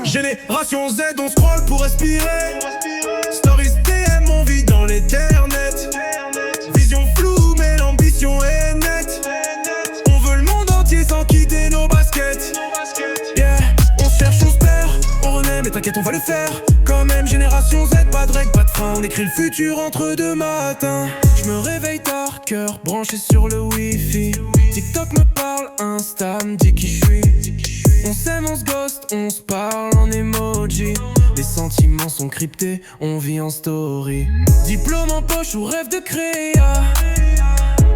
Génération Z, on scroll pour respirer. Stories DM, on vit dans l'internet. Vision floue, mais l'ambition est nette. On veut le monde entier sans quitter nos baskets. Yeah, on cherche, on se perd, on renaît, mais t'inquiète, on va le faire. Quand même, génération Z, pas de règle, pas de frein. On écrit le futur entre deux matins. Je me réveille tard, cœur branché sur le wifi. TikTok me parle, Insta me dit qui je suis. On s'aime, on se ghost, on se parle en emoji. Les sentiments sont cryptés, on vit en story. Diplôme en poche ou rêve de créa.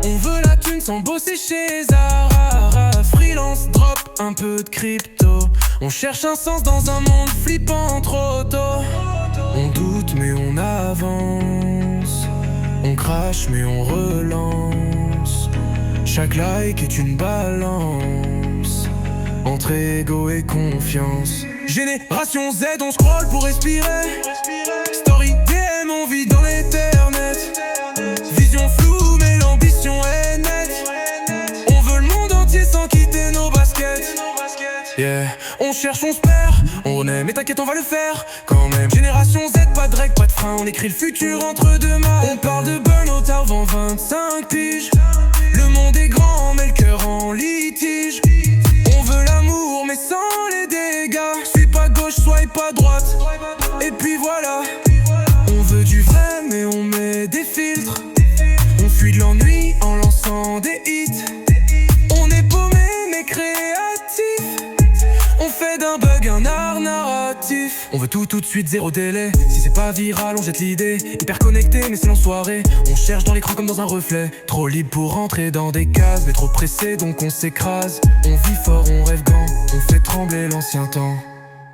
On veut la thune sans bosser chez Zara. Freelance, drop, un peu de crypto. On cherche un sens dans un monde flippant trop tôt. On doute mais on avance. On crache mais on relance. Chaque like est une balance entre ego et confiance. Génération Z, on scroll pour respirer. Story DM, on vit dans l'internet. Vision floue, mais l'ambition est nette. On veut le monde entier sans quitter nos baskets. Yeah, on cherche, on se perd, on renaît, mais t'inquiète, on va le faire. Quand même, génération Z, pas de règle, pas de frein. On écrit le futur entre deux mains. On parle de burn-out avant 25 piges. Le monde est grand, mais le cœur en litige. On veut l'amour, mais sans les dégâts. Suis pas gauche, sois pas droite. Et puis voilà, on veut du vrai, mais on met des filtres. On fuit de l'ennui en lançant des hits. On est paumé, mais créatif. On fait d'un bug un art narratif. On veut tout de suite, zéro délai. Si c'est pas viral, on jette l'idée. Hyper connecté, mais c'est en soirée. On cherche dans l'écran comme dans un reflet. Trop libre pour rentrer dans des cases, mais trop pressé donc on s'écrase. On vit fort, on rêve grand, on fait trembler l'ancien temps.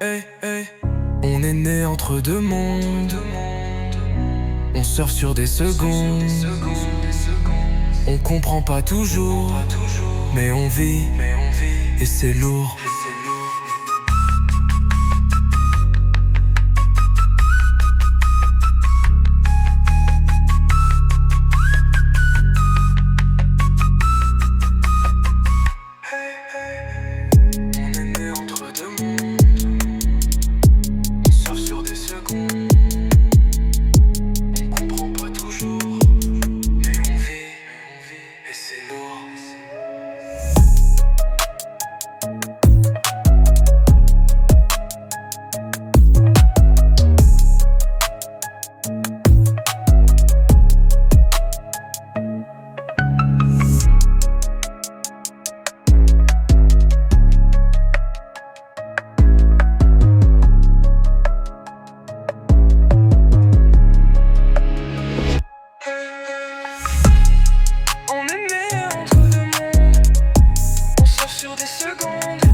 Hey, hey. On est né entre deux mondes. On surfe sur des secondes. On comprend pas toujours, mais on vit, et c'est lourd. On est né entre deux mondes. On surfe sur des secondes.